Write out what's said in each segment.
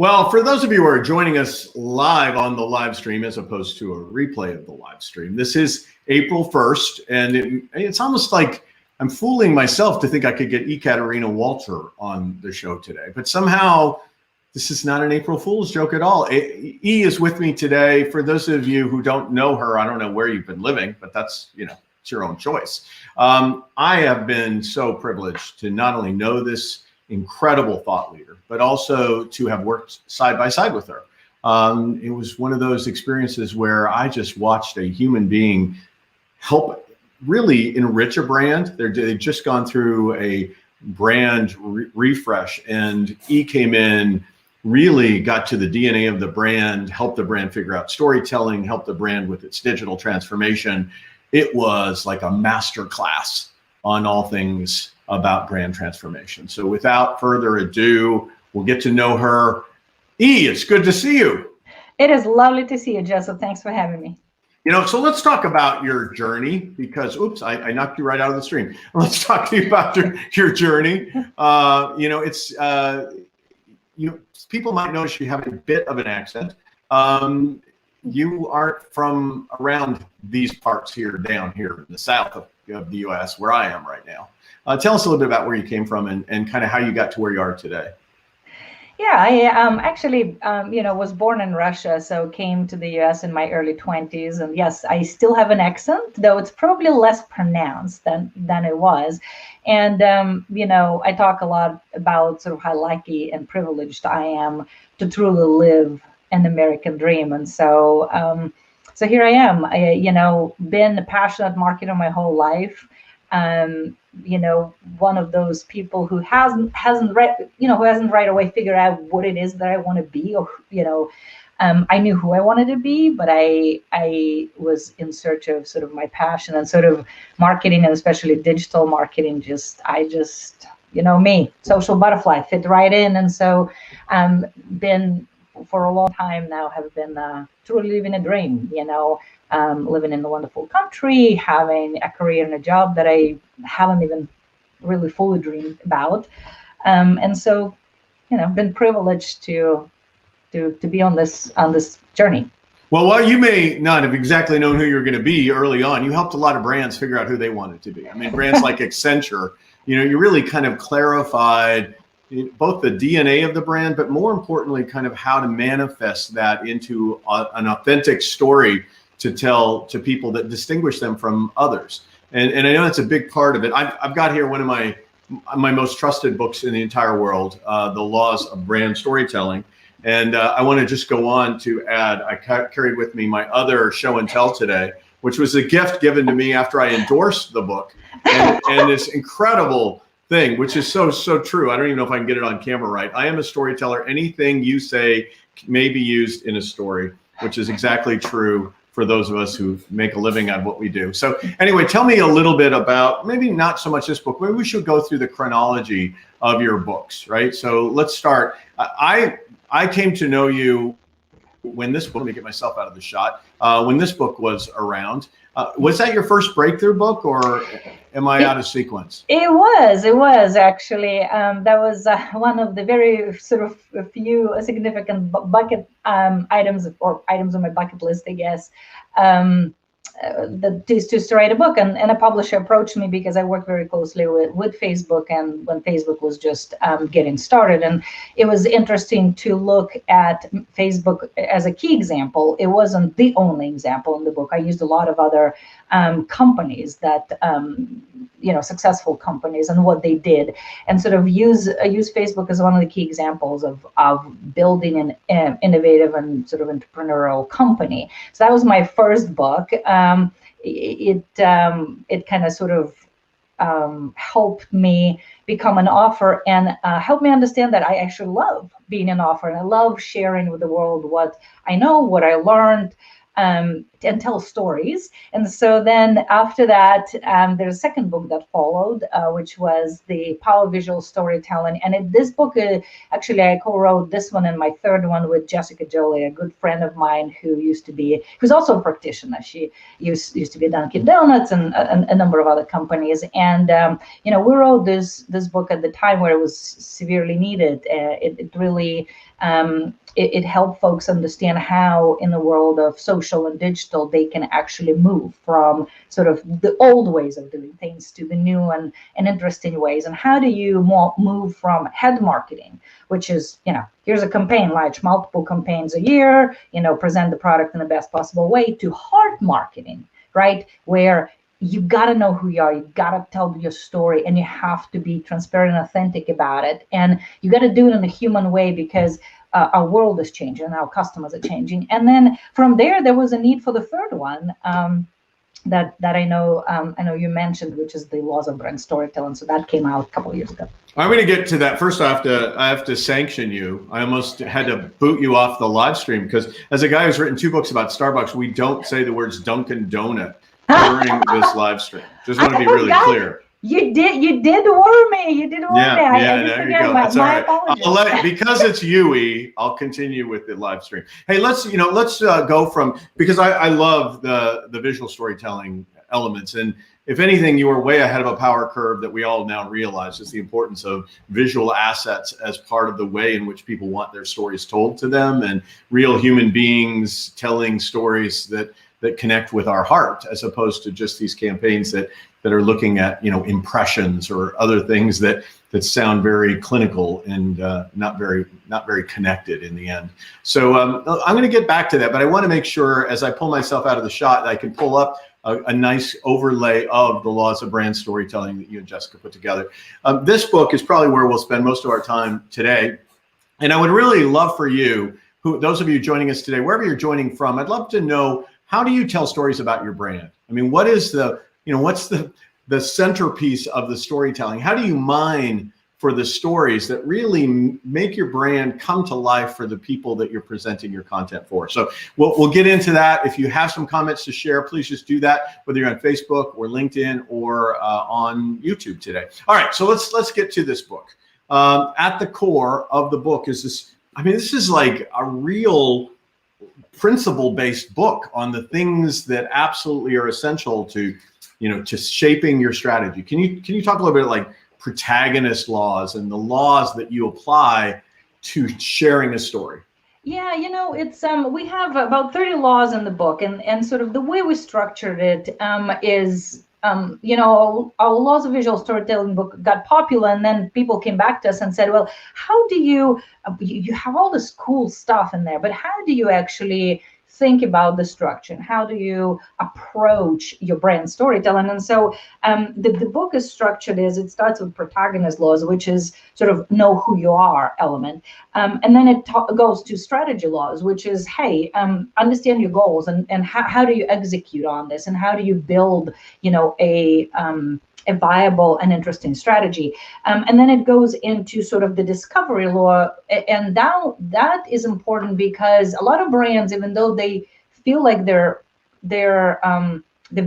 Well, for those of you who are joining us live on the live stream, as opposed to a replay of the live stream, this is April 1st, and it's almost like I'm fooling myself to think I could get Ekaterina Walter on the show today. But somehow, this is not an April Fool's joke at all. E is with me today. For those of you who don't know her, I don't know where you've been living, but that's, it's your own choice. I have been so privileged to not only know this incredible thought leader, but also to have worked side by side with her. It was one of those experiences where I just watched a human being help really enrich a brand. They've just gone through a brand refresh, and E came in, really got to the DNA of the brand, helped the brand figure out storytelling, helped the brand with its digital transformation. It was like a master class on all things about brand transformation. So without further ado, we'll get to know her. E, it's good to see you. It is lovely to see you, Joseph. Thanks for having me. So let's talk about your journey, because, oops, I knocked you right out of the stream. Let's talk to you about your journey. People might notice you have a bit of an accent. You aren't from around these parts here, down here in the south of the U.S., where I am right now. Tell us a little bit about where you came from and kind of how you got to where you are today. Yeah, I actually, was born in Russia, so came to the U.S. in my early 20s. And yes, I still have an accent, though it's probably less pronounced than it was. And, I talk a lot about sort of how lucky and privileged I am to truly live an American dream. And so here I am. Been a passionate marketer my whole life. One of those people who hasn't right away figured out what it is that I want to be, or I knew who I wanted to be, but I was in search of sort of my passion, and sort of marketing, and especially digital marketing. Me, social butterfly, fit right in. And so been for a long time now, have been truly living a dream, living in a wonderful country, having a career and a job that I haven't even really fully dreamed about. And so, been privileged to be on this journey. Well, while you may not have exactly known who you're going to be early on, you helped a lot of brands figure out who they wanted to be. I mean, brands like Accenture, you really kind of clarified both the DNA of the brand, but more importantly, kind of how to manifest that into an authentic story to tell to people that distinguish them from others. And I know that's a big part of it. I've got here one of my most trusted books in the entire world, The Laws of Brand Storytelling. And I want to just go on to add, I carried with me my other show and tell today, which was a gift given to me after I endorsed the book. And this incredible thing, which is so true. I don't even know if I can get it on camera right. I am a storyteller. Anything you say may be used in a story, which is exactly true for those of us who make a living out of what we do. So anyway, tell me a little bit about, maybe not so much this book, maybe we should go through the chronology of your books, right? So let's start. I came to know you when this book, let me get myself out of the shot, when this book was around. Was that your first breakthrough book, or am I out of sequence? It was actually. That was one of the very sort of a few significant bucket items, or items on my bucket list, I guess. To write a book, and a publisher approached me because I work very closely with Facebook, and when Facebook was just getting started, and it was interesting to look at Facebook as a key example. It wasn't the only example in the book. I used a lot of other companies that successful companies and what they did, and sort of use Facebook as one of the key examples of building an innovative and sort of entrepreneurial company. So that was my first book. It kind of sort of helped me become an author, and helped me understand that I actually love being an author, and I love sharing with the world what I know, what I learned, and tell stories. And so then after that, there's a second book that followed, which was The Power of Visual Storytelling. And this book, actually, I co-wrote this one and my third one with Jessica Jolie, a good friend of mine who's also a practitioner. She used to be at Dunkin' Donuts and a number of other companies. And we wrote this book at the time where it was severely needed. It really it helped folks understand how, in the world of social and digital, they can actually move from sort of the old ways of doing things to the new and interesting ways. And how do you move from head marketing, which is, here's a campaign, launch multiple campaigns a year, present the product in the best possible way, to heart marketing, right? Where you got to know who you are, you got to tell your story, and you have to be transparent and authentic about it. And you got to do it in a human way, because our world is changing and our customers are changing. And then from there was a need for the third one that I know you mentioned, which is the Laws of Brand Storytelling. So that came out a couple of years ago. I'm going to get to that. First, I have to sanction you. I almost had to boot you off the live stream, because as a guy who's written 2 books about Starbucks, we don't say the words Dunkin' Donut during this live stream. Just want to be really clear. You did warn me. You did warn me. There you go. That's all right. Because it's UE, I'll continue with the live stream. Hey, let's go from, because I love the visual storytelling elements, and if anything, you are way ahead of a power curve that we all now realize is the importance of visual assets as part of the way in which people want their stories told to them, and real human beings telling stories that connect with our heart, as opposed to just these campaigns that are looking at impressions or other things that sound very clinical and not very connected in the end. So I'm going to get back to that, but I want to make sure, as I pull myself out of the shot, that I can pull up a nice overlay of the Laws of Brand Storytelling that you and Jessica put together. This book is probably where we'll spend most of our time today, and I would really love for you, those of you joining us today, wherever you're joining from, I'd love to know, how do you tell stories about your brand? I mean, what is what's the centerpiece of the storytelling? How do you mine for the stories that really make your brand come to life for the people that you're presenting your content for? So we'll get into that. If you have some comments to share, please just do that, whether you're on Facebook or LinkedIn or on YouTube today. All right, so let's get to this book. At the core of the book is this. I mean, this is like a real principle-based book on the things that absolutely are essential to shaping your strategy. Can you talk a little bit like protagonist laws and the laws that you apply to sharing a story? Yeah, it's we have about 30 laws in the book, and sort of the way we structured it is our Laws of Visual Storytelling book got popular, and then people came back to us and said, well, how do you have all this cool stuff in there, but how do you actually think about the structure, and how do you approach your brand storytelling? And so the book is structured as, it starts with protagonist laws, which is sort of know who you are element. And then it goes to strategy laws, which is, hey, understand your goals, and how do you execute on this, and how do you build, a viable and interesting strategy. And then it goes into sort of the discovery law. And that is important, because a lot of brands, even though they feel like they've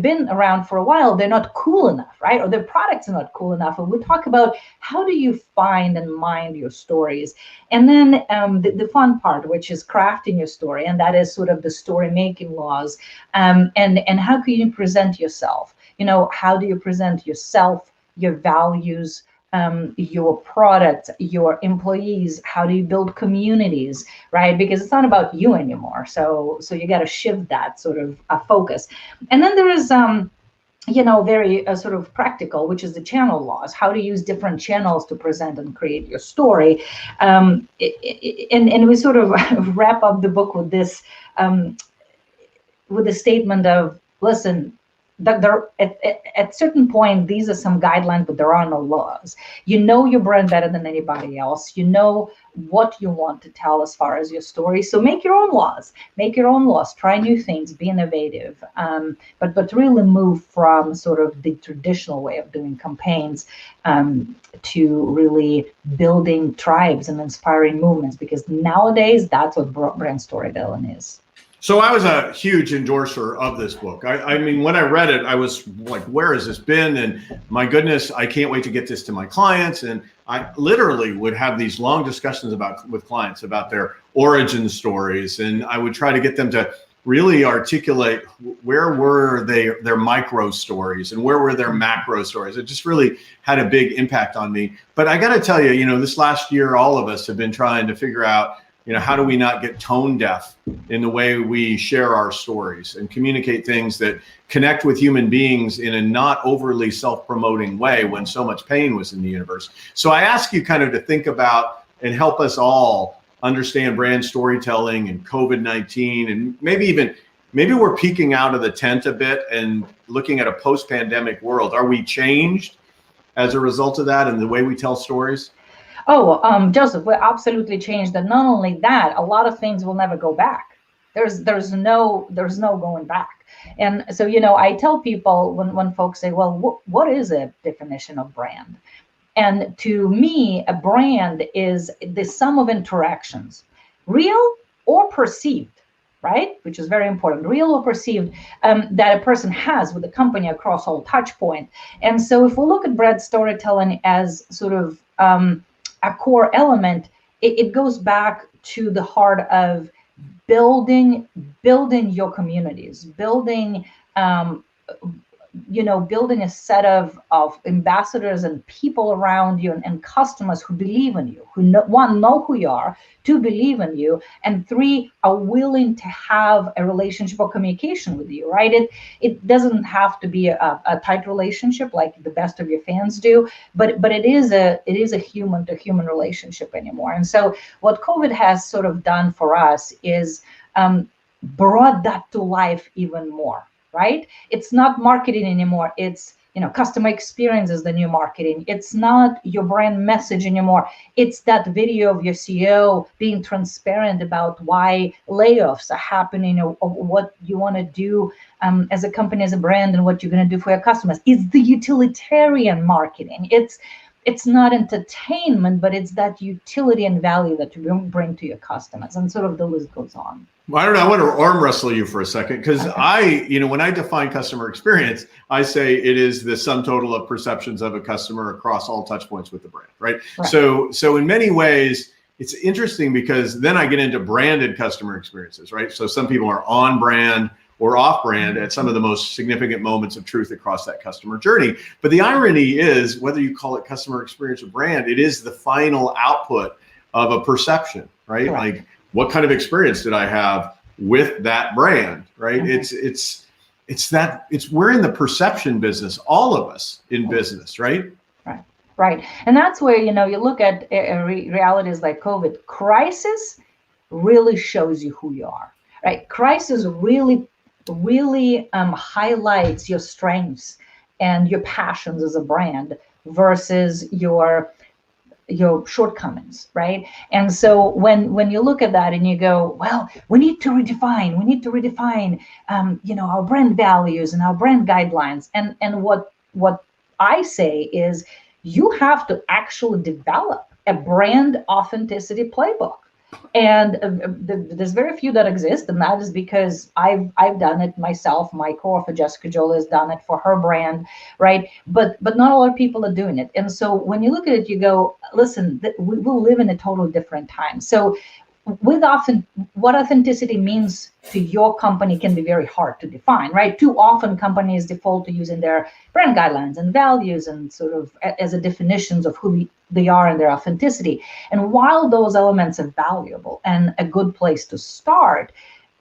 been around for a while, they're not cool enough, right? Or their products are not cool enough. And we talk about how do you find and mind your stories. And then the fun part, which is crafting your story. And that is sort of the story making laws. And how can you present yourself? How do you present yourself, your values, your product, your employees? How do you build communities, right? Because it's not about you anymore. So you got to shift that sort of focus. And then there is, very sort of practical, which is the channel laws, how to use different channels to present and create your story. And we sort of wrap up the book with this, with the statement of, listen, that there at certain point, these are some guidelines, but there are no laws. You know your brand better than anybody else. You know what you want to tell as far as your story. So make your own laws. Make your own laws. Try new things. Be innovative. But really move from sort of the traditional way of doing campaigns to really building tribes and inspiring movements. Because nowadays, that's what brand storytelling is. So I was a huge endorser of this book. I mean, when I read it, I was like, where has this been? And my goodness, I can't wait to get this to my clients. And I literally would have these long discussions with clients about their origin stories. And I would try to get them to really articulate where were their micro stories and where were their macro stories. It just really had a big impact on me. But I got to tell you, this last year, all of us have been trying to figure out, how do we not get tone deaf in the way we share our stories and communicate things that connect with human beings in a not overly self-promoting way when so much pain was in the universe. So I ask you kind of to think about and help us all understand brand storytelling and COVID-19, and maybe we're peeking out of the tent a bit and looking at a post-pandemic world. Are we changed as a result of that and the way we tell stories? Oh, Joseph, we absolutely changed. And not only that, a lot of things will never go back. There's no going back. And so, I tell people when folks say, well, what is a definition of brand? And to me, a brand is the sum of interactions, real or perceived, right? Which is very important, real or perceived, that a person has with the company across all touch points. And so if we look at brand storytelling as sort of a core element, it goes back to the heart of building your communities, building a set of ambassadors and people around you and customers who believe in you, who know who you are, two, believe in you, and three, are willing to have a relationship or communication with you, right? It doesn't have to be a tight relationship like the best of your fans do, but it is a human to human relationship anymore. And so what COVID has sort of done for us is brought that to life even more. Right? It's not marketing anymore. It's, customer experience is the new marketing. It's not your brand message anymore. It's that video of your CEO being transparent about why layoffs are happening or what you want to do as a company, as a brand, and what you're going to do for your customers. It's the utilitarian marketing. It's not entertainment, but it's that utility and value that you bring to your customers. And sort of the list goes on. Well, I don't know. I want to arm wrestle you for a second because when I define customer experience, I say it is the sum total of perceptions of a customer across all touch points with the brand, right? So in many ways, it's interesting because then I get into branded customer experiences, right? So some people are on brand or off brand at some of the most significant moments of truth across that customer journey. But the irony is, whether you call it customer experience or brand, it is the final output of a perception, right? Correct. Like, what kind of experience did I have with that brand, right? Mm-hmm. We're in the perception business, all of us in business, right? Right. And that's where, you look at realities like COVID. Crisis really shows you who you are, right? Crisis really highlights your strengths and your passions as a brand versus your shortcomings, right? And so when you look at that and you go, well, we need to redefine our brand values and our brand guidelines. And what I say is you have to actually develop a brand authenticity playbook. And there's very few that exist, and that is because I've done it myself. My co-author Jessica Jolie has done it for her brand, right? But not a lot of people are doing it. And so when you look at it, you go, listen, we will live in a totally different time. So what authenticity means to your company can be very hard to define, right? Too often companies default to using their brand guidelines and values and sort of as a definitions of who they are and their authenticity. And while those elements are valuable and a good place to start,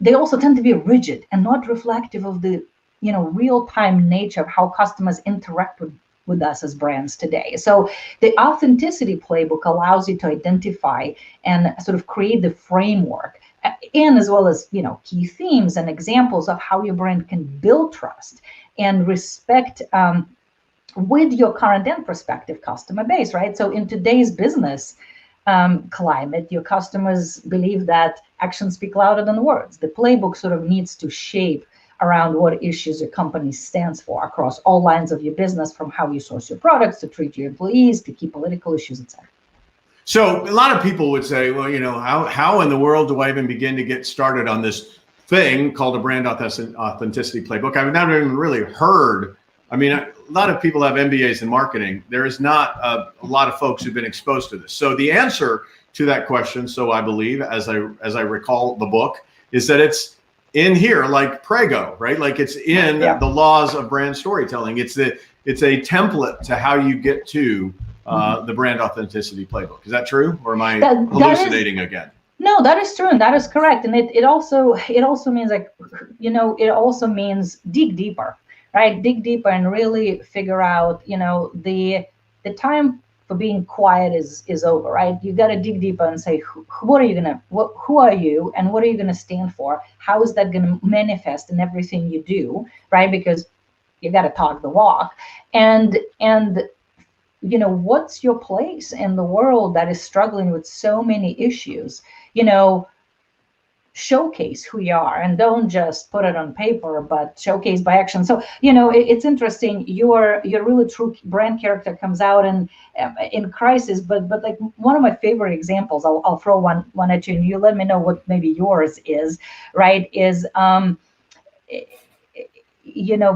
they also tend to be rigid and not reflective of the real-time nature of how customers interact with us as brands today. So the authenticity playbook allows you to identify and sort of create the framework, and as well as key themes and examples of how your brand can build trust and respect with your current and prospective customer base, right? So in today's business climate, your customers believe that actions speak louder than words. The playbook sort of needs to shape around what issues your company stands for across all lines of your business, from how you source your products to treat your employees to key political issues, etc. So a lot of people would say, well, how in the world do I even begin to get started on this thing called a brand authenticity playbook. I've never even really heard. I mean, a lot of people have MBAs in marketing. There is not a lot of folks who've been exposed to this. So the answer to that question, so I believe, as I recall the book, is that it's in here like Prego, right? Like it's in the laws of brand storytelling. It's a template to how you get to the brand authenticity playbook. Is that true, or am I hallucinating again? No, that is true, and that is correct. And it also means, like, it also means dig deeper, right? Dig deeper and really figure out, the time for being quiet is over, right? You got to dig deeper and say, who are you, and what are you gonna stand for? How is that gonna manifest in everything you do, right? Because you got to talk the walk, and what's your place in the world that is struggling with so many issues? Showcase who you are, and don't just put it on paper, but showcase by action. So it's interesting. Your really true brand character comes out in crisis, but like one of my favorite examples, I'll throw one at you, and you let me know what maybe yours is, right? Is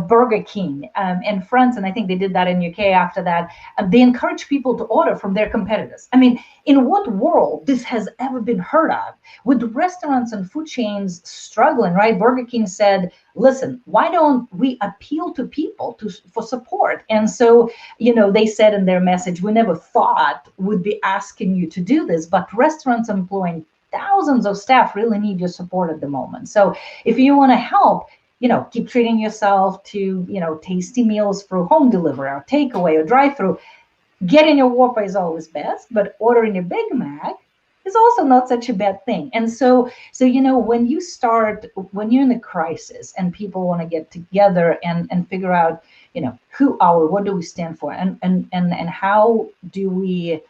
Burger King in France, and I think they did that in UK after that. They encourage people to order from their competitors. I mean, in what world this has ever been heard of? With restaurants and food chains struggling, right? Burger King said, listen, why don't we appeal to people for support? And so, they said in their message, we never thought we'd be asking you to do this, but restaurants employing thousands of staff really need your support at the moment. So if you want to help, keep treating yourself to, tasty meals through home delivery or takeaway or drive-through. Getting your Whopper is always best, but ordering a Big Mac is also not such a bad thing. And so when you're in a crisis and people want to get together and figure out, what do we stand for, and how do we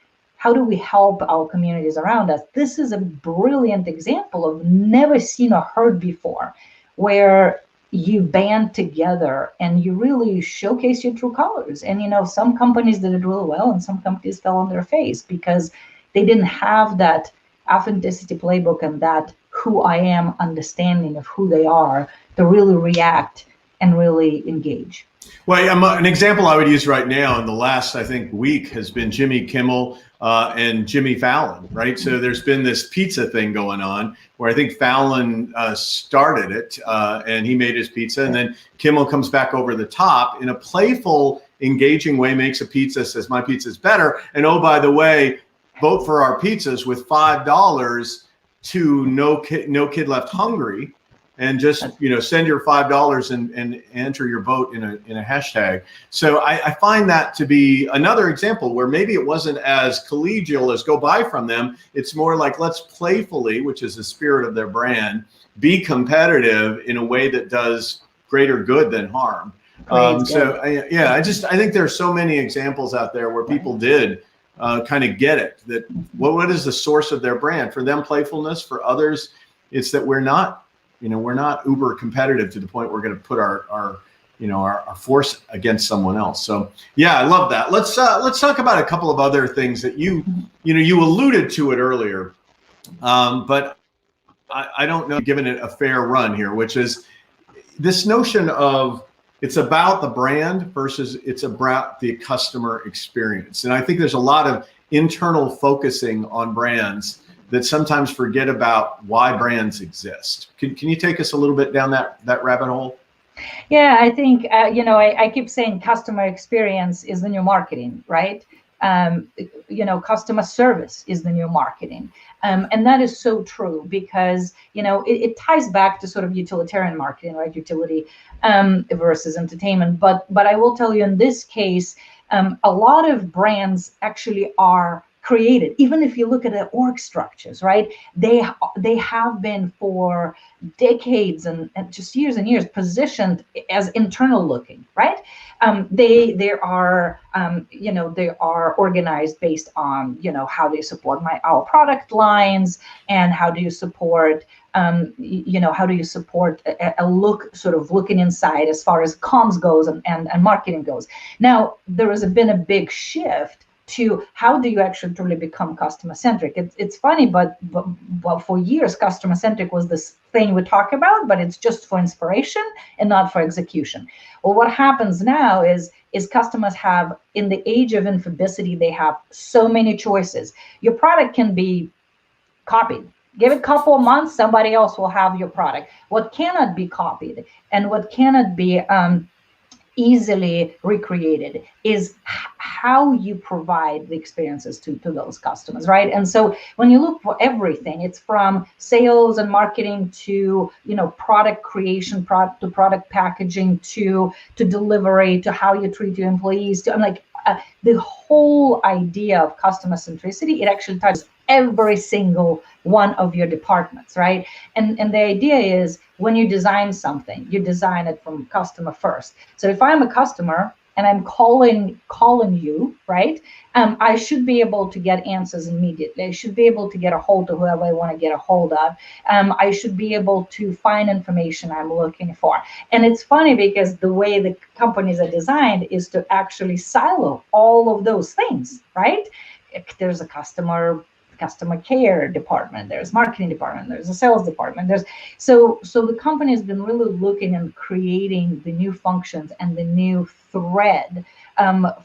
help our communities around us? This is a brilliant example of never seen or heard before, where you band together and you really showcase your true colors. And some companies did it really well, and some companies fell on their face because they didn't have that authenticity playbook and that who I am understanding of who they are to really react and really engage. Well, an example I would use right now in the last, I think, week has been Jimmy Kimmel and Jimmy Fallon, right? So there's been this pizza thing going on where I think Fallon started it and he made his pizza, and then Kimmel comes back over the top in a playful, engaging way, makes a pizza, says my pizza's better, and oh, by the way, vote for our pizzas with $5 to No Kid Left Hungry. And just send your $5 and enter your vote in a hashtag. So I find that to be another example where maybe it wasn't as collegial as go buy from them. It's more like, let's playfully, which is the spirit of their brand, be competitive in a way that does greater good than harm. I think there's so many examples out there where people did kind of get it, that what is the source of their brand? For them, playfulness. For others, it's that we're not uber competitive to the point we're going to put our force against someone else. So yeah, I love that. Let's talk about a couple of other things that you alluded to it earlier, but I don't know, given it a fair run here, which is this notion of it's about the brand versus it's about the customer experience. And I think there's a lot of internal focusing on brands that sometimes forget about why brands exist. Can you take us a little bit down that rabbit hole? Yeah, I think, I keep saying customer experience is the new marketing, right? Customer service is the new marketing. And that is so true because, it ties back to sort of utilitarian marketing, right? Utility versus entertainment. But I will tell you in this case, a lot of brands actually are created. Even if you look at the org structures, right? They have been for decades and just years and years positioned as internal looking, right? They are organized based on how do you support our product lines, and how do you support a look, sort of looking inside as far as comms goes and marketing goes. Now there has been a big shift to how do you actually truly become customer centric. It's funny, but for years, customer centric was this thing we talk about, but it's just for inspiration and not for execution. Well, what happens now is customers have, in the age of infobicity, they have so many choices. Your product can be copied. Give it a couple of months, somebody else will have your product. What cannot be copied and what cannot be easily recreated is how you provide the experiences to those customers, right? And so when you look for everything, it's from sales and marketing to product creation, to product packaging, to delivery, to how you treat your employees, to the whole idea of customer centricity. It actually touches every single one of your departments, right? And the idea is, when you design something, you design it from customer first. So if I'm a customer and I'm calling you, right? I should be able to get answers immediately. I should be able to get a hold of whoever I want to get a hold of. I should be able to find information I'm looking for. And it's funny because the way the companies are designed is to actually silo all of those things, right? There's a customer care department, there's marketing department, there's a sales department, so the company has been really looking and creating the new functions and the new thread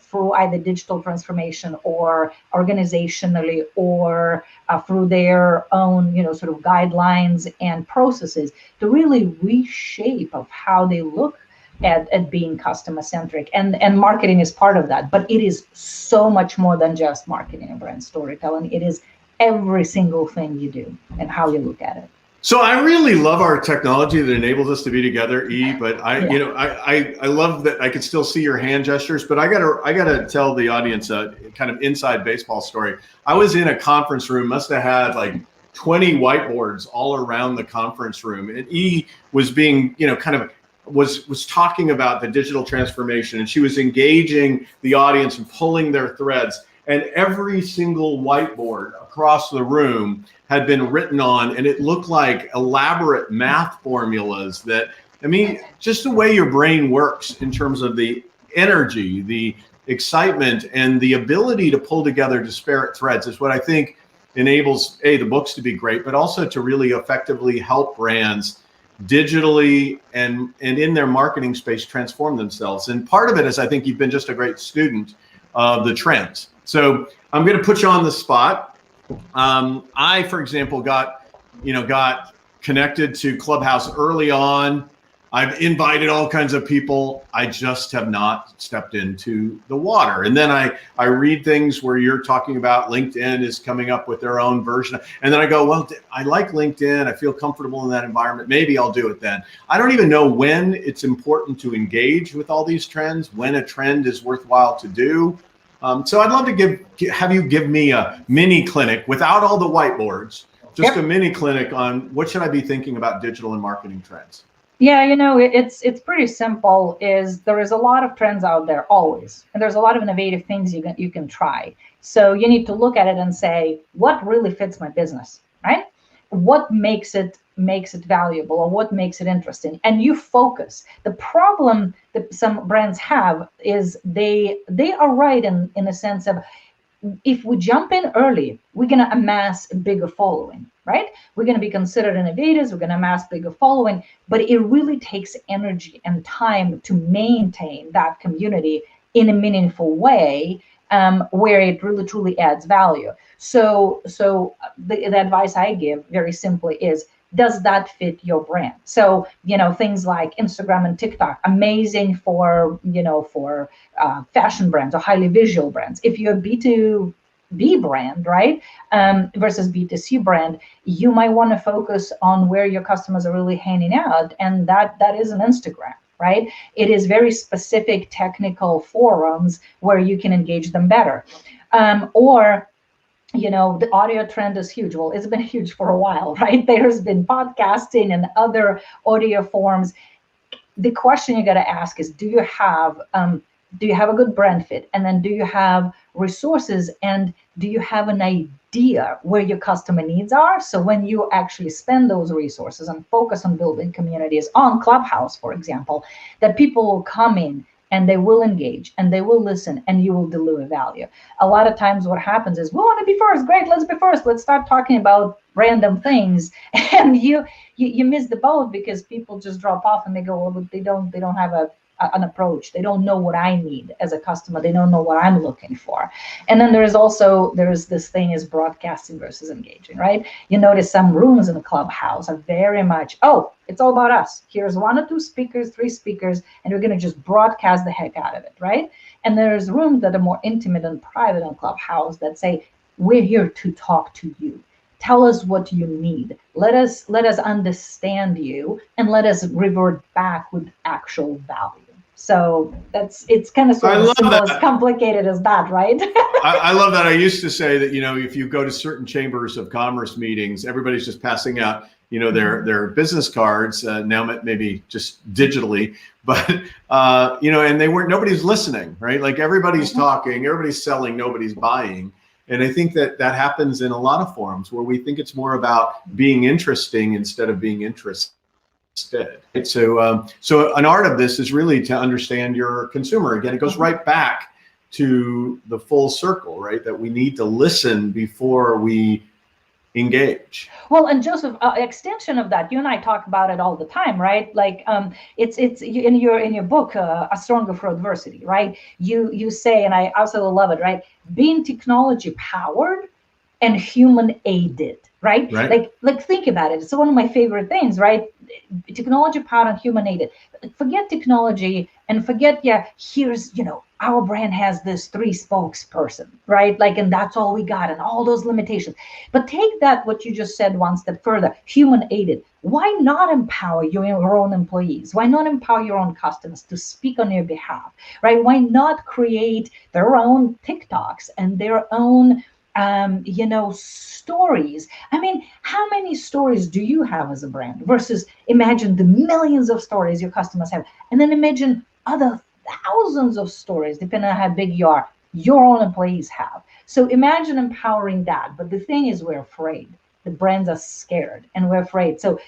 through either digital transformation or organizationally, or through their own sort of guidelines and processes to really reshape of how they look at being customer centric, and marketing is part of that. But it is so much more than just marketing and brand storytelling. It is every single thing you do and how you look at it. So I really love our technology that enables us to be together, E. But I love that I can still see your hand gestures. But I gotta tell the audience a kind of inside baseball story. I was in a conference room, must have had like 20 whiteboards all around the conference room, and E was being was talking about the digital transformation, and she was engaging the audience and pulling their threads. And every single whiteboard across the room had been written on, and it looked like elaborate math formulas that, just the way your brain works in terms of the energy, the excitement, and the ability to pull together disparate threads is what I think enables, the books to be great, but also to really effectively help brands digitally and in their marketing space transform themselves. And part of it is, I think you've been just a great student of the trends. So I'm going to put you on the spot. I, for example, got connected to Clubhouse early on. I've invited all kinds of people. I just have not stepped into the water. And then I read things where you're talking about LinkedIn is coming up with their own version. And then I go, well, I like LinkedIn. I feel comfortable in that environment. Maybe I'll do it then. I don't even know when it's important to engage with all these trends, when a trend is worthwhile to do. So I'd love to have you give me a mini clinic without all the whiteboards, just a mini clinic on what should I be thinking about digital and marketing trends. Yeah, it's pretty simple. There is a lot of trends out there always, and there's a lot of innovative things you can try. So you need to look at it and say, what really fits my business, right? What makes it valuable, or what makes it interesting, and you focus. The problem that some brands have is they are right in a sense of, if we jump in early, we're going to amass a bigger following, right? We're going to be considered innovators, we're going to amass bigger following, but it really takes energy and time to maintain that community in a meaningful way, where it really truly adds value. So the advice I give very simply is, does that fit your brand? So, things like Instagram and TikTok, amazing for fashion brands or highly visual brands. If you're a B2B brand, right, versus B2C brand, you might want to focus on where your customers are really hanging out, and that is an Instagram, right? It is very specific technical forums where you can engage them better. Or the audio trend is huge. Well, it's been huge for a while, right? There's been podcasting and other audio forms. The question you got to ask is, do you have a good brand fit? And then do you have resources? And do you have an idea where your customer needs are? So when you actually spend those resources and focus on building communities on Clubhouse, for example, that people will come in and they will engage and they will listen and you will deliver value. A lot of times what happens is, we want to be first. Great, let's be first. Let's start talking about random things. And you miss the boat because people just drop off and they go, well, but they don't have an approach. They don't know what I need as a customer. They don't know what I'm looking for. And then there is this thing is broadcasting versus engaging, right? You notice some rooms in the clubhouse are very much, oh, it's all about us. Here's 1 or 2 speakers, 3 speakers, and we're going to just broadcast the heck out of it, right? And there's rooms that are more intimate and private in clubhouse that say, we're here to talk to you. Tell us what you need. Let us understand you and let us revert back with actual value. So it's kind of sort of as complicated as that, right? I love that. I used to say that, if you go to certain chambers of commerce meetings, everybody's just passing out, their business cards, now maybe just digitally, but, and nobody's listening, right? Like everybody's talking, everybody's selling, nobody's buying. And I think that happens in a lot of forums where we think it's more about being interesting instead of being interested. So an art of this is really to understand your consumer. Again, it goes right back to the full circle, right? That we need to listen before we engage. Well, and Joseph, extension of that, you and I talk about it all the time, right? Like it's in your book, A Stronger for Adversity, right? You say, and I absolutely love it, right? Being technology powered and human aided, right? Like think about it. It's one of my favorite things, right? Technology powered and human aided. Forget technology and forget, here's, our brand has this 3 spokesperson, right? Like, and that's all we got and all those limitations. But take that, what you just said, one step further, human aided. Why not empower your own employees? Why not empower your own customers to speak on your behalf, right? Why not create their own TikToks and their own stories? I mean, how many stories do you have as a brand versus imagine the millions of stories your customers have, and then imagine other thousands of stories, depending on how big you are, your own employees have. So imagine empowering that. But the thing is, we're afraid. The brands are scared and we're afraid. So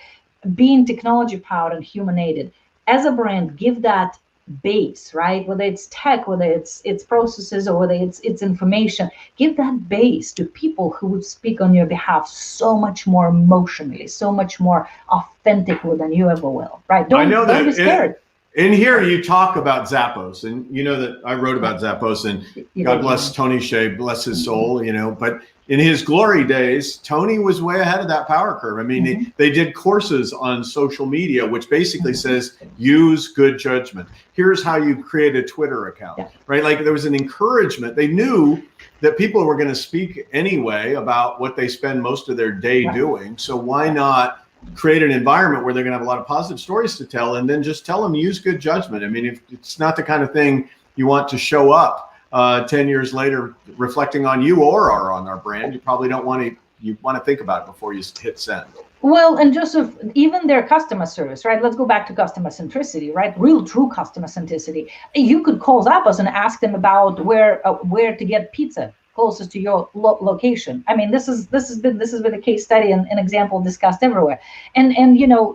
being technology powered and human aided, as a brand, give that base, right? Whether it's tech, whether it's processes, or whether it's information, give that base to people who would speak on your behalf so much more emotionally, so much more authentically than you ever will, right? Don't be scared. In here, you talk about Zappos, and you know that I wrote about Zappos, and God bless Tony Shea, bless his soul, but in his glory days, Tony was way ahead of that power curve. I mean, they did courses on social media, which basically says, use good judgment. Here's how you create a Twitter account, right? Like there was an encouragement. They knew that people were going to speak anyway about what they spend most of their day doing. So why not create an environment where they're going to have a lot of positive stories to tell, and then just tell them, use good judgment. I mean, if it's not the kind of thing you want to show up 10 years later reflecting on you or on our brand, you probably don't want to, you want to think about it before you hit send. Well, and Joseph, even their customer service, right? Let's go back to customer centricity, right? Real, true customer centricity. You could call Zappos and ask them about where to get pizza closest to your location. I mean, this has been a case study and an example discussed everywhere. And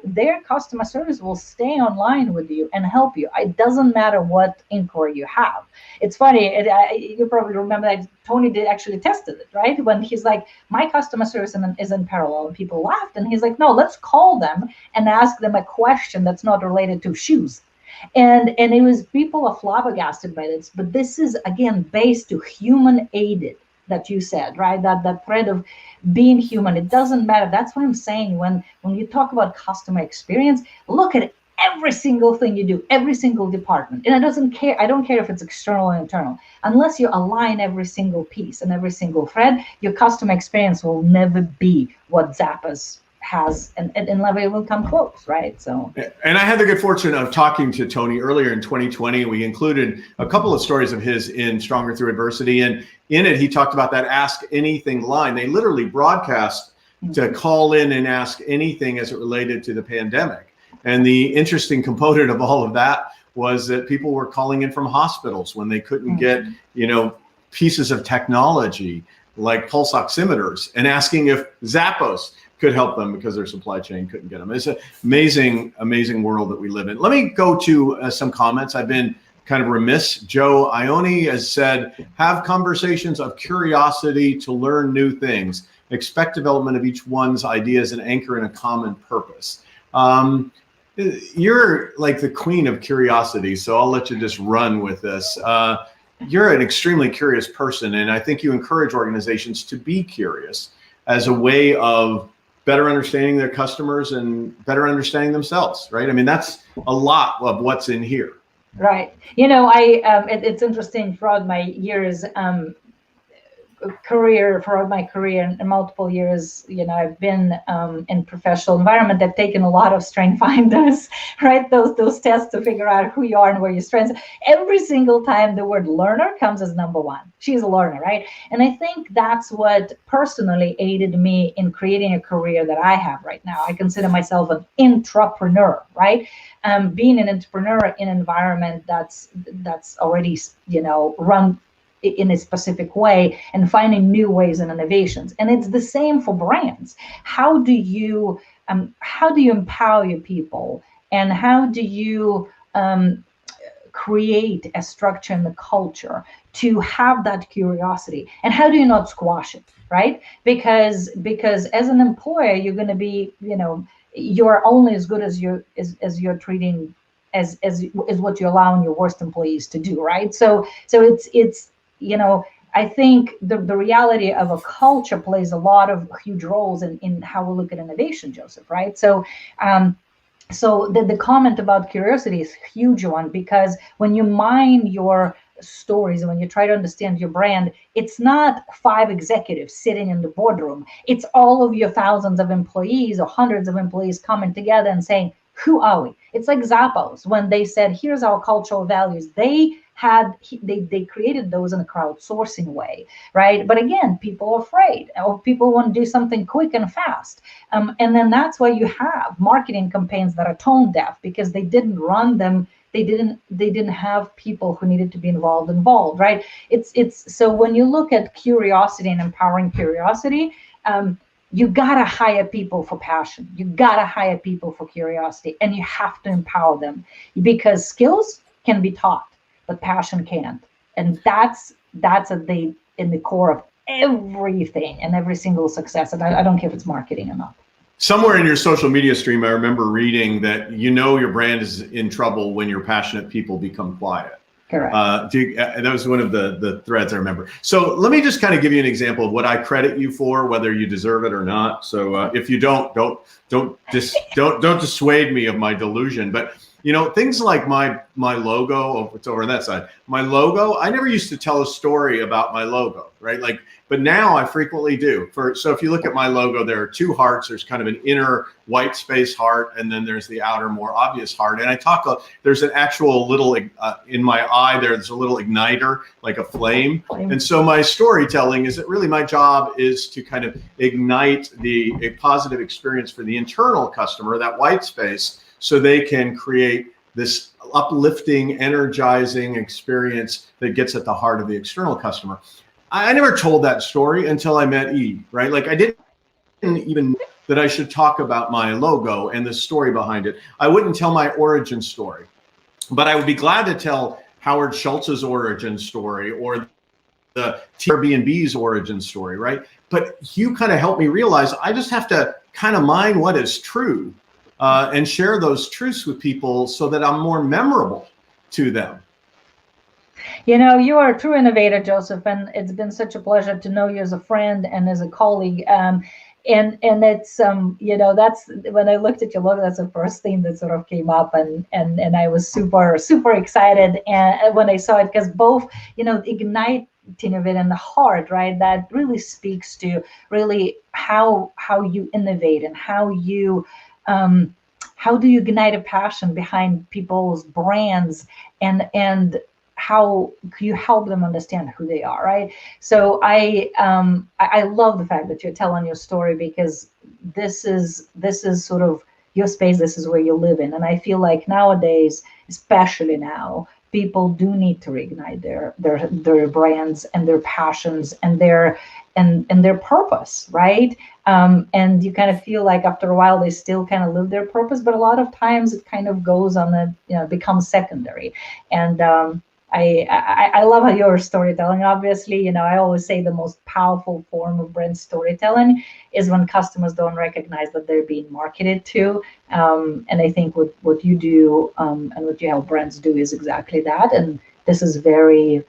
their customer service will stay online with you and help you. It doesn't matter what inquiry you have. It's funny. You probably remember that Tony did actually tested it, right? When he's like, my customer service is in parallel, and people laughed, and he's like, no, let's call them and ask them a question that's not related to shoes. And it was, people are flabbergasted by this, but this is again based to human aided, that you said, right? That thread of being human. It doesn't matter. That's what I'm saying. When you talk about customer experience, look at every single thing you do, every single department. And I don't care if it's external or internal. Unless you align every single piece and every single thread, your customer experience will never be what Zappos has, and never will come close, right? So, and I had the good fortune of talking to Tony earlier in 2020. We included a couple of stories of his in Stronger Through Adversity, and in it he talked about that Ask Anything line. They literally broadcast to call in and ask anything as it related to the pandemic. And the interesting component of all of that was that people were calling in from hospitals when they couldn't get pieces of technology like pulse oximeters, and asking if Zappos could help them because their supply chain couldn't get them. It's an amazing, amazing world that we live in. Let me go to some comments. I've been kind of remiss. Joe Ione has said, have conversations of curiosity to learn new things. Expect development of each one's ideas and anchor in a common purpose. You're like the queen of curiosity, so I'll let you just run with this. You're an extremely curious person, and I think you encourage organizations to be curious as a way of better understanding their customers and better understanding themselves, right? I mean, that's a lot of what's in here. Right. It's interesting throughout my years, throughout my career and multiple years, I've been in professional environment. I've taken a lot of strength finders, right? Those tests to figure out who you are and where your strengths. Every single time the word learner comes as number one. She's a learner, right? And I think that's what personally aided me in creating a career that I have right now. I consider myself an intrapreneur, right? Being an entrepreneur in an environment that's already, run in a specific way and finding new ways and innovations. And it's the same for brands. How do you empower your people, and how do you create a structure in the culture to have that curiosity, and how do you not squash it, right? Because as an employer, you're going to be, you're only as good as you're treating as what you're allowing your worst employees to do, right? So it's I think the reality of a culture plays a lot of huge roles in how we look at innovation, Joseph, right? So the comment about curiosity is a huge one, because when you mine your stories and when you try to understand your brand, it's not 5 executives sitting in the boardroom. It's all of your thousands of employees or hundreds of employees coming together and saying, who are we? It's like Zappos when they said, here's our cultural values. They created those in a crowdsourcing way, right? But again, people are afraid, or people want to do something quick and fast. And then that's why you have marketing campaigns that are tone deaf, because they didn't run them. They didn't have people who needed to be involved, right? It's so when you look at curiosity and empowering curiosity, you gotta hire people for passion. You gotta hire people for curiosity, and you have to empower them, because skills can be taught, but passion can't. And that's in the core of everything and every single success. And I don't care if it's marketing or not. Somewhere in your social media stream, I remember reading that your brand is in trouble when your passionate people become quiet. Correct. That was one of the threads I remember. So let me just kind of give you an example of what I credit you for, whether you deserve it or not. So if you don't dissuade me of my delusion. But things like my logo, it's over on that side. My logo, I never used to tell a story about my logo, right? But now I frequently do. So if you look at my logo, there are 2 hearts. There's kind of an inner white space heart, and then there's the outer, more obvious heart. And there's an actual little, in my eye, there's a little igniter, like a flame. And so my storytelling is that really my job is to kind of ignite a positive experience for the internal customer, that white space, so they can create this uplifting, energizing experience that gets at the heart of the external customer. I never told that story until I met Eve, right? I didn't even know that I should talk about my logo and the story behind it. I wouldn't tell my origin story, but I would be glad to tell Howard Schultz's origin story or the Airbnb's origin story, right? But you kind of helped me realize I just have to kind of mine what is true and share those truths with people so that I'm more memorable to them. You are a true innovator, Joseph, and it's been such a pleasure to know you as a friend and as a colleague. And it's that's when I looked at your logo, that's the first thing that sort of came up, and I was super excited and when I saw it, because both igniting of it and the heart, right? That really speaks to really how you innovate and how do you ignite a passion behind people's brands, and how you help them understand who they are, right? So I love the fact that you're telling your story, because this is sort of your space. This is where you live in, and I feel like nowadays, especially now, people do need to reignite their brands and their passions and their purpose, right? And you kind of feel like after a while they still kind of live their purpose, but a lot of times it kind of goes on becomes secondary. And I love how your storytelling. Obviously, I always say the most powerful form of brand storytelling is when customers don't recognize that they're being marketed to. And I think what you do and what you help brands do is exactly that. And this is very,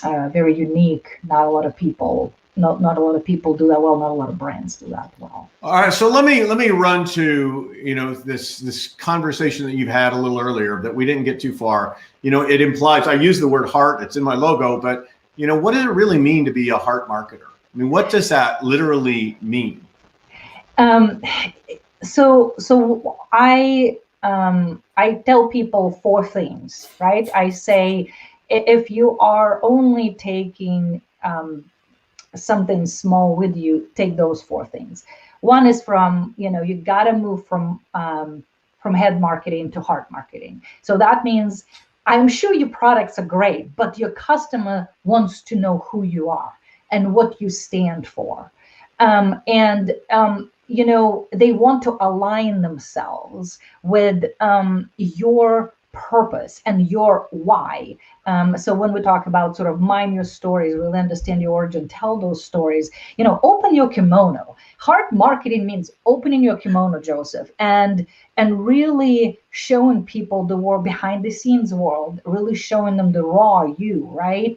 very unique. Not a lot of people. Not a lot of people do that well. Not a lot of brands do that well. All right, so let me run to this conversation that you've had a little earlier that we didn't get too far. It implies, I use the word heart, it's in my logo, but what does it really mean to be a heart marketer? I mean, what does that literally mean? So I tell people 4 things, right? I say if you are only taking something small with you, take those 4 things. One is you got to move from head marketing to heart marketing. So that means I'm sure your products are great, but your customer wants to know who you are and what you stand for. They want to align themselves with your purpose and your why. So when we talk about sort of mine your stories, really understand your origin, tell those stories, open your kimono. Heart marketing means opening your kimono, Joseph, and really showing people the world, behind the scenes world, really showing them the raw you, right?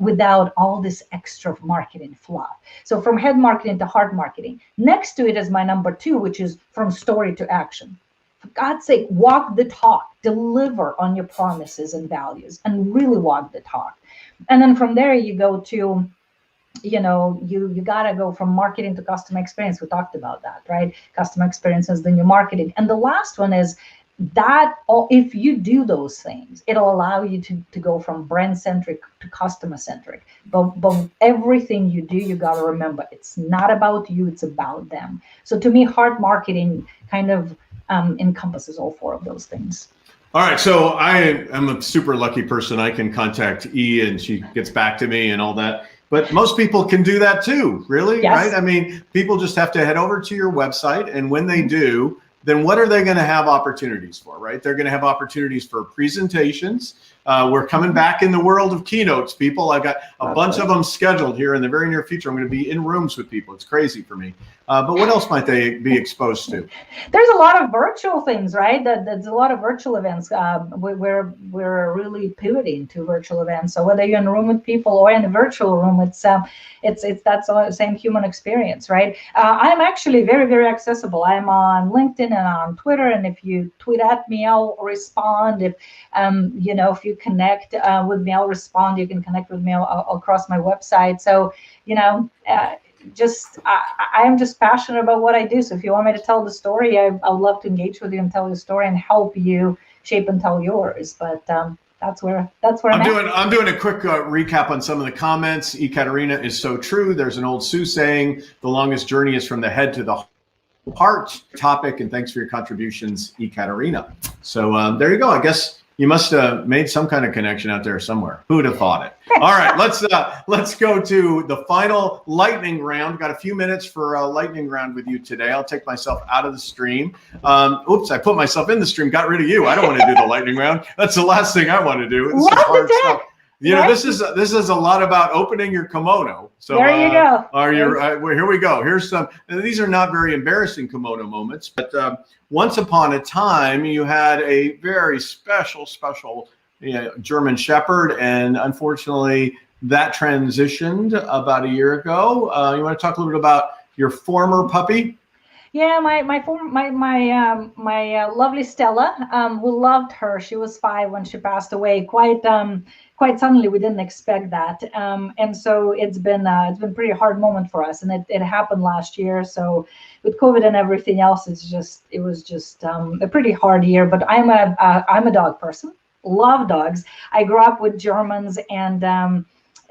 Without all this extra marketing fluff. So from head marketing to heart marketing. Next to it is my number 2, which is from story to action. For God's sake, walk the talk, deliver on your promises and values, and really walk the talk. And then from there, you go to, you got to go from marketing to customer experience. We talked about that, right? Customer experience is the new marketing. And the last one is that if you do those things, it'll allow you to go from brand centric to customer centric. But everything you do, you got to remember, it's not about you, it's about them. So to me, heart marketing kind of encompasses all 4 of those things. All right, so I am a super lucky person. I can contact E and she gets back to me and all that. But most people can do that too, really, yes. Right? I mean, people just have to head over to your website, and when they do, then what are they going to have opportunities for, right? They're going to have opportunities for presentations. We're coming back in the world of keynotes, people. I've got a bunch of them scheduled here in the very near future. I'm going to be in rooms with people. It's crazy for me. But what else might they be exposed to? There's a lot of virtual things, right? There's a lot of virtual events. We're really pivoting to virtual events. So whether you're in a room with people or in a virtual room, it's that's the same human experience, right? I'm actually very, very accessible. I'm on LinkedIn and on Twitter, and if you tweet at me, I'll respond. If if you connect with me, I'll respond. You can connect with me across my website. So I am just passionate about what I do. So if you want me to tell the story, I would love to engage with you and tell your story and help you shape and tell yours. But that's where I'm doing a quick recap on some of the comments. Ekaterina is so true. There's an old Sioux saying, the longest journey is from the head to the heart. Topic, and thanks for your contributions, Ekaterina. So there you go. I guess you must have made some kind of connection out there somewhere. Who would have thought it? All right, let's go to the final lightning round. Got a few minutes for a lightning round with you today. I'll take myself out of the stream. Oops, I put myself in the stream. Got rid of you. I don't want to do the lightning round. That's the last thing I want to do. This is hard stuff. This is a lot about opening your kimono. So there you go. Here we go. Here's some. These are not very embarrassing kimono moments, but once upon a time, you had a very special German Shepherd, and unfortunately, that transitioned about a year ago. You want to talk a little bit about your former puppy? Yeah, my lovely Stella. We loved her. She was 5 when she passed away. Quite suddenly. We didn't expect that, and so it's been a pretty hard moment for us. And it happened last year. So with COVID and everything else, it was just a pretty hard year. But I'm a dog person. Love dogs. I grew up with Germans, and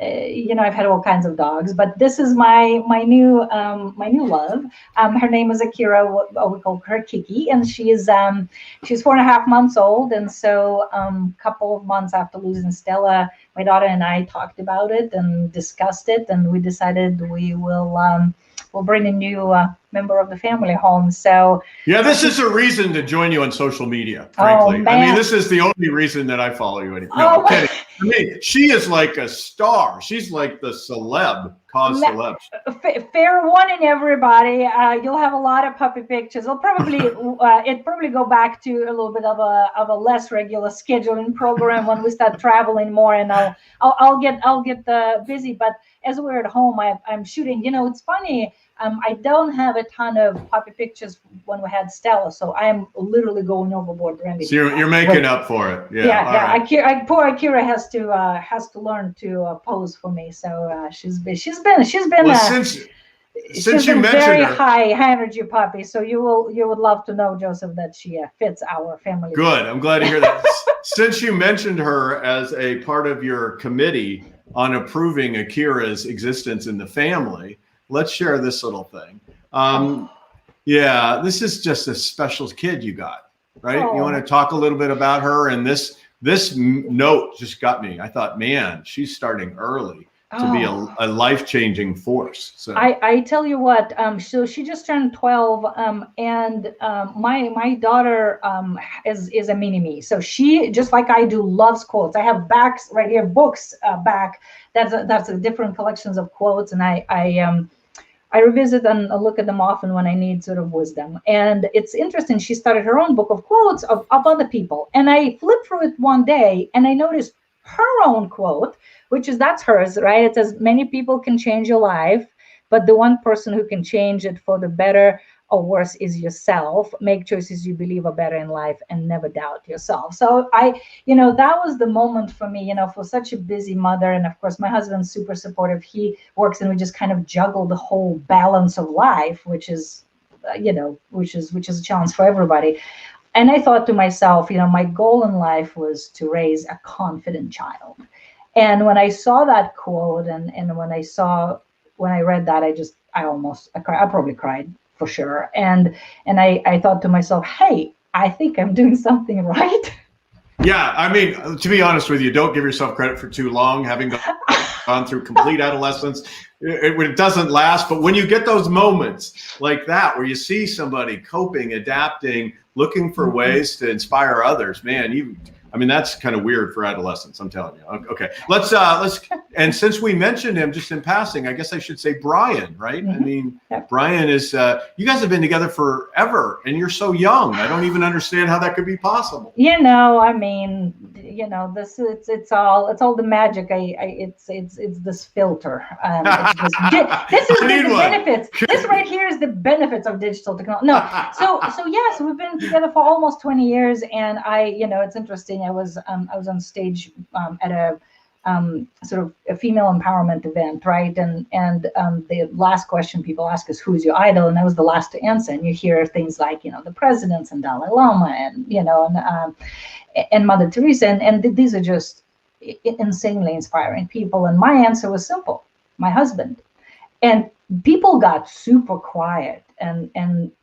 I've had all kinds of dogs, but this is my new love. Her name is Akira. We call her Kiki, and she's 4.5 months old. And so a couple of months after losing Stella, my daughter and I talked about it and discussed it, and we decided we'll bring a new member of the family home. So yeah, this is a reason to join you on social media, frankly. I mean, this is the only reason that I follow you anymore. No, I'm kidding. I mean, she is like a star. She's like the cause celeb. Fair warning, everybody. You'll have a lot of puppy pictures. It'd probably go back to a little bit of a less regular scheduling program when we start traveling more, and I'll get busy. But as we're at home, I'm shooting. It's funny. I don't have a ton of puppy pictures when we had Stella, so I'm literally going overboard. Randy. So you're making up for it. Yeah. Right. Poor Akira has to learn to pose for me. So she's been well, since you mentioned very her, high energy puppy. So you would love to know, Joseph, that she fits our family. Good. I'm glad to hear that. Since you mentioned her as a part of your committee on approving Akira's existence in the family, let's share this little thing. Yeah, this is just a special kid you got, right? Oh. You want to talk a little bit about her? And this note just got me. I thought, man, she's starting early to be a life-changing force. So I tell you what, so she just turned 12, and my daughter is a mini-me. So she, just like I do, loves quotes. I have backs right here, books back. That's a different collections of quotes, and I revisit and look at them often when I need sort of wisdom. And it's interesting. She started her own book of quotes of other people. And I flipped through it one day and I noticed her own quote, that's hers, right? It says, many people can change your life, but the one person who can change it for the better or worse is yourself. Make choices you believe are better in life and never doubt yourself. So that was the moment for me, for such a busy mother. And of course, my husband's super supportive. He works and we just kind of juggle the whole balance of life, which is a challenge for everybody. And I thought to myself, my goal in life was to raise a confident child. And when I saw that quote and when I read that, I probably cried. For sure. And I thought to myself, hey, I think I'm doing something right. Yeah, I mean, to be honest with you, don't give yourself credit for too long, having gone through complete adolescence. It doesn't last, but when you get those moments like that, where you see somebody coping, adapting, looking for ways to inspire others, man, that's kind of weird for adolescents, I'm telling you. Okay, let's and since we mentioned him just in passing, I guess I should say Brian, right? Mm-hmm. I mean, Brian is, you guys have been together forever and you're so young. I don't even understand how that could be possible. It's all the magic. It's this filter. This is the benefits. This right here is the benefits of digital technology. No, so we've been together for almost 20 years, and it's interesting. I was on stage at a sort of a female empowerment event, right? And the last question people ask is, who's your idol? And I was the last to answer. And you hear things like, the presidents and Dalai Lama and Mother Teresa. And these are just insanely inspiring people. And my answer was simple: my husband. And people got super quiet. And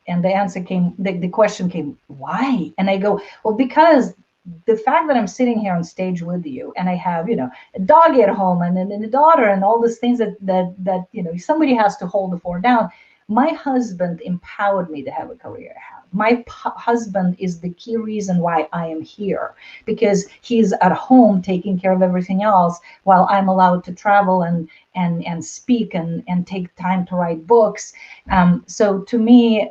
the answer came, the question came, why? And I go, well, because the fact that I'm sitting here on stage with you, and I have, a dog at home and a daughter and all these things that somebody has to hold the fort down. My husband empowered me to have a career I have. My husband is the key reason why I am here, because he's at home taking care of everything else while I'm allowed to travel and speak and take time to write books. So to me,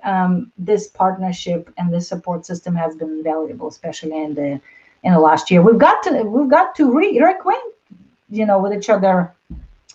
this partnership and this support system has been invaluable, especially in the last year. We've got to reacquaint, with each other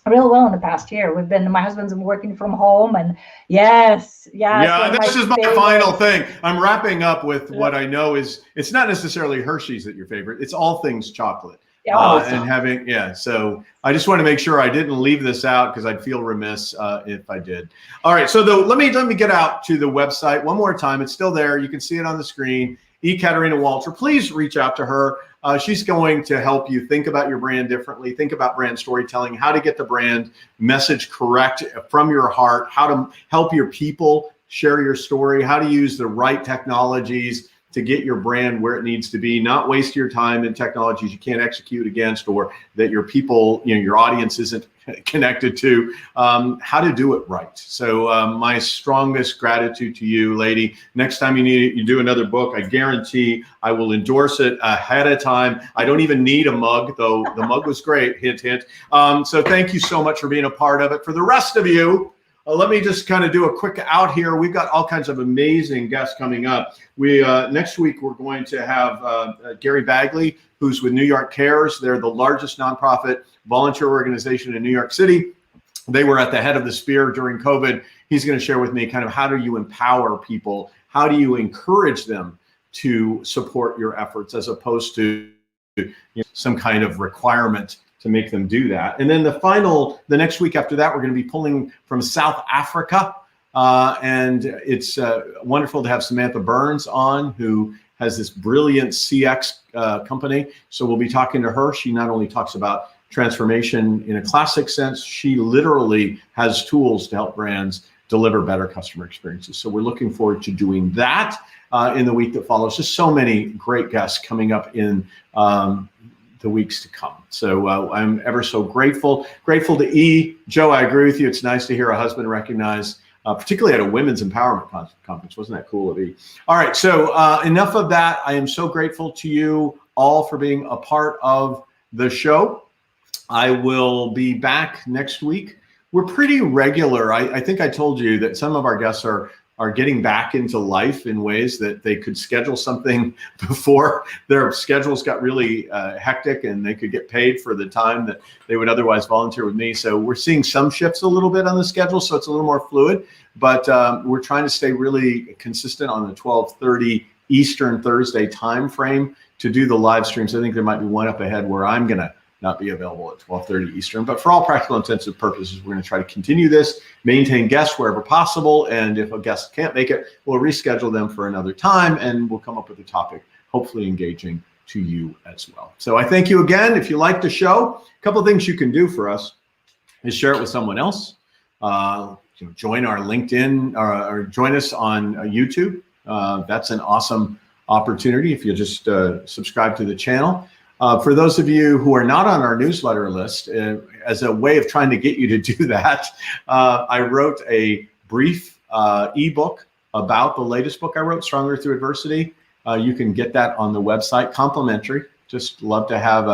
real well in the past year. My husband's been working from home, and yes. Yeah, this is my final thing. I'm wrapping up with what I know is, it's not necessarily Hershey's that your favorite. It's all things chocolate. So I just want to make sure I didn't leave this out, because I'd feel remiss if I did. All right, so let me get out to the website one more time. It's still there. You can see it on the screen. Ekaterina Walter. Please reach out to her. She's going to help you think about your brand differently, think about brand storytelling, how to get the brand message correct from your heart, how to help your people share your story, how to use the right technologies to get your brand where it needs to be, not waste your time in technologies you can't execute against, or that your people, your audience isn't connected to how to do it right. So my strongest gratitude to you, lady. Next time you do another book, I guarantee I will endorse it ahead of time. I don't even need a mug, though the mug was great, hint, hint. So thank you so much for being a part of it. For the rest of you, let me just kind of do a quick out here. We've got all kinds of amazing guests coming up. Next week, we're going to have Gary Bagley, who's with New York Cares. They're the largest nonprofit volunteer organization in New York City. They were at the head of the spear during COVID. He's going to share with me kind of how do you empower people? How do you encourage them to support your efforts as opposed to some kind of requirement to make them do that. And then the next week after that, we're going to be pulling from South Africa. And it's wonderful to have Samantha Burns on, who has this brilliant CX company. So we'll be talking to her. She not only talks about transformation in a classic sense, she literally has tools to help brands deliver better customer experiences. So we're looking forward to doing that in the week that follows. Just so many great guests coming up in the weeks to come. So I'm ever so grateful to E. Joe, I agree with you. It's nice to hear a husband recognized, particularly at a women's empowerment conference. Wasn't that cool of E? All right, so enough of that. I am so grateful to you all for being a part of the show. I will be back next week. We're pretty regular. I think I told you that some of our guests are getting back into life in ways that they could schedule something before their schedules got really hectic and they could get paid for the time that they would otherwise volunteer with me. So we're seeing some shifts a little bit on the schedule, so it's a little more fluid, but we're trying to stay really consistent on the 12:30 Eastern Thursday time frame to do the live streams. I think there might be one up ahead where I'm going to not be available at 12:30 Eastern, but for all practical intensive purposes, we're going to try to continue this, maintain guests wherever possible, and if a guest can't make it, we'll reschedule them for another time, and we'll come up with a topic, hopefully engaging to you as well. So I thank you again. If you like the show, a couple of things you can do for us is share it with someone else, join our LinkedIn, or join us on YouTube. That's an awesome opportunity if you just subscribe to the channel. For those of you who are not on our newsletter list, as a way of trying to get you to do that, I wrote a brief ebook about the latest book I wrote, Stronger Through Adversity. You can get that on the website, complimentary. Just love to have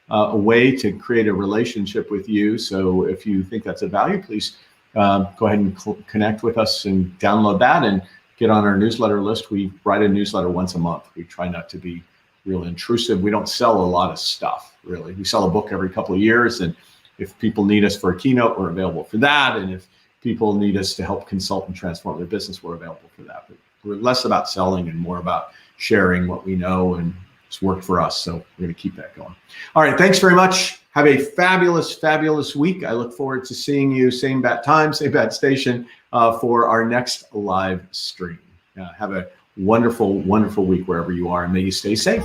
a way to create a relationship with you. So if you think that's of value, please go ahead and connect with us and download that and get on our newsletter list. We write a newsletter once a month. We try not to be real intrusive. We don't sell a lot of stuff, really. We sell a book every couple of years, and if people need us for a keynote, we're available for that. And if people need us to help consult and transform their business, we're available for that. But we're less about selling and more about sharing what we know, and it's worked for us. So we're going to keep that going. All right, thanks very much. Have a fabulous, fabulous week. I look forward to seeing you same bat time, same bat station for our next live stream. Have a wonderful, wonderful week wherever you are, and may you stay safe.